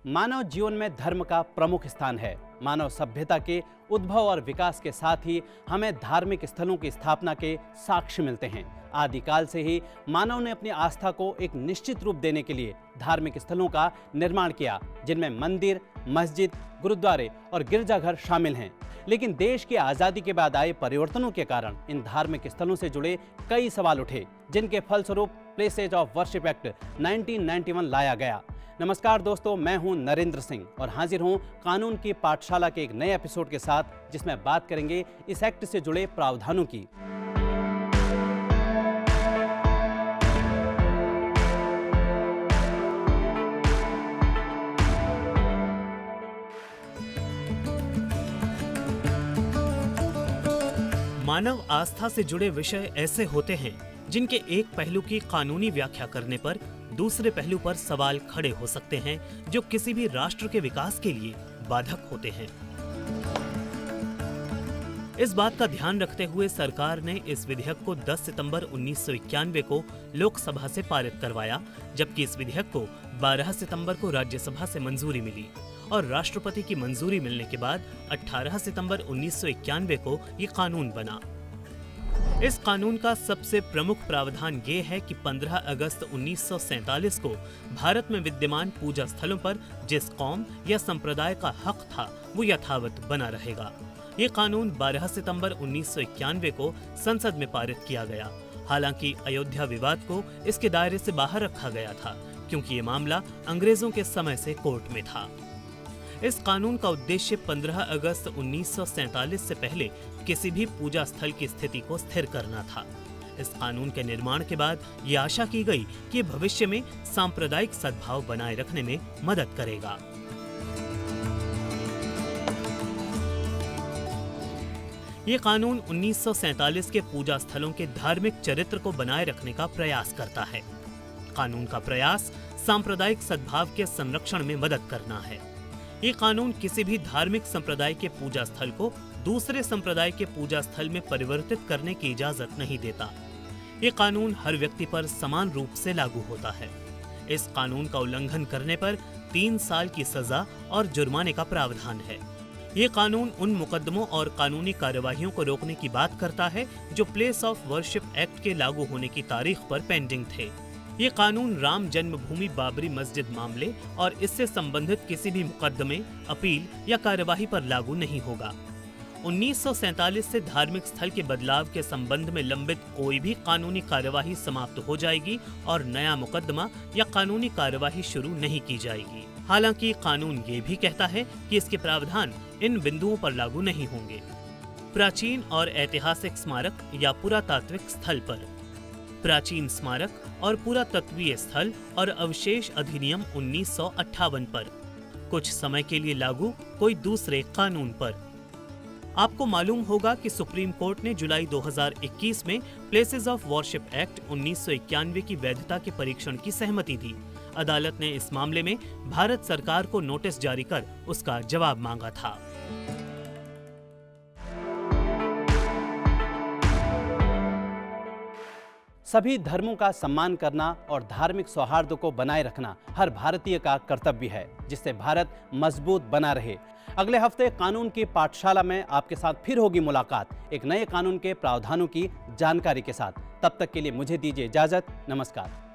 मानव जीवन में धर्म का प्रमुख स्थान है। मानव सभ्यता के उद्भव और विकास के साथ ही हमें धार्मिक स्थलों की स्थापना के साक्ष्य मिलते हैं। आदिकाल से ही मानव ने अपनी आस्था को एक निश्चित रूप देने के लिए धार्मिक स्थलों का निर्माण किया, जिनमें मंदिर, मस्जिद, गुरुद्वारे और गिरजाघर शामिल हैं। लेकिन देश की आज़ादी के बाद आए परिवर्तनों के कारण इन धार्मिक स्थलों से जुड़े कई सवाल उठे, जिनके फलस्वरूप प्लेसेज ऑफ वर्शिप एक्ट 1991 लाया गया। नमस्कार दोस्तों, मैं हूं नरेंद्र सिंह और हाजिर हूं कानून की पाठशाला के एक नए एपिसोड के साथ, जिसमें बात करेंगे इस एक्ट से जुड़े प्रावधानों की। मानव आस्था से जुड़े विषय ऐसे होते हैं जिनके एक पहलू की कानूनी व्याख्या करने पर दूसरे पहलू पर सवाल खड़े हो सकते हैं, जो किसी भी राष्ट्र के विकास के लिए बाधक होते हैं। इस बात का ध्यान रखते हुए सरकार ने इस विधेयक को 10 सितंबर 1991 को लोकसभा से पारित करवाया, जबकि इस विधेयक को 12 सितंबर को राज्यसभा से मंजूरी मिली और राष्ट्रपति की मंजूरी मिलने के बाद 18 सितंबर 1991 को ये कानून बना। इस कानून का सबसे प्रमुख प्रावधान ये है कि 15 अगस्त 1947 को भारत में विद्यमान पूजा स्थलों पर जिस कौम या संप्रदाय का हक था वो यथावत बना रहेगा। ये कानून 12 सितंबर 1991 को संसद में पारित किया गया। हालांकि अयोध्या विवाद को इसके दायरे से बाहर रखा गया था, क्योंकि ये मामला अंग्रेजों के समय से कोर्ट में था। इस कानून का उद्देश्य 15 अगस्त 1947 से पहले किसी भी पूजा स्थल की स्थिति को स्थिर करना था। इस कानून के निर्माण के बाद ये आशा की गई कि भविष्य में सांप्रदायिक सद्भाव बनाए रखने में मदद करेगा। ये कानून 1947 के पूजा स्थलों के धार्मिक चरित्र को बनाए रखने का प्रयास करता है। कानून का प्रयास सांप्रदायिक सद्भाव के संरक्षण में मदद करना है। ये कानून किसी भी धार्मिक संप्रदाय के पूजा स्थल को दूसरे संप्रदाय के पूजा स्थल में परिवर्तित करने की इजाजत नहीं देता। ये कानून हर व्यक्ति पर समान रूप से लागू होता है। इस कानून का उल्लंघन करने पर 3 साल की सजा और जुर्माने का प्रावधान है। ये कानून उन मुकदमों और कानूनी कार्यवाहियों को रोकने की बात करता है जो प्लेस ऑफ वर्शिप एक्ट के लागू होने की तारीख पर पेंडिंग थे। ये कानून राम जन्मभूमि बाबरी मस्जिद मामले और इससे संबंधित किसी भी मुकदमे, अपील या कार्यवाही पर लागू नहीं होगा। 1947 से धार्मिक स्थल के बदलाव के संबंध में लंबित कोई भी कानूनी कार्यवाही समाप्त हो जाएगी और नया मुकदमा या कानूनी कार्यवाही शुरू नहीं की जाएगी। हालांकि कानून ये भी कहता है कि इसके प्रावधान इन बिंदुओं पर लागू नहीं होंगे। प्राचीन और ऐतिहासिक स्मारक या पुरातात्विक स्थल पर, प्राचीन स्मारक और पुरातत्वीय स्थल और अवशेष अधिनियम 1958 पर, कुछ समय के लिए लागू कोई दूसरे कानून पर। आपको मालूम होगा कि सुप्रीम कोर्ट ने जुलाई 2021 में प्लेसेस ऑफ वर्शिप एक्ट 1991 की वैधता के परीक्षण की सहमति दी। अदालत ने इस मामले में भारत सरकार को नोटिस जारी कर उसका जवाब मांगा था। सभी धर्मों का सम्मान करना और धार्मिक सौहार्द को बनाए रखना हर भारतीय का कर्तव्य है, जिससे भारत मजबूत बना रहे। अगले हफ्ते कानून की पाठशाला में आपके साथ फिर होगी मुलाकात एक नए कानून के प्रावधानों की जानकारी के साथ। तब तक के लिए मुझे दीजिए इजाजत। नमस्कार।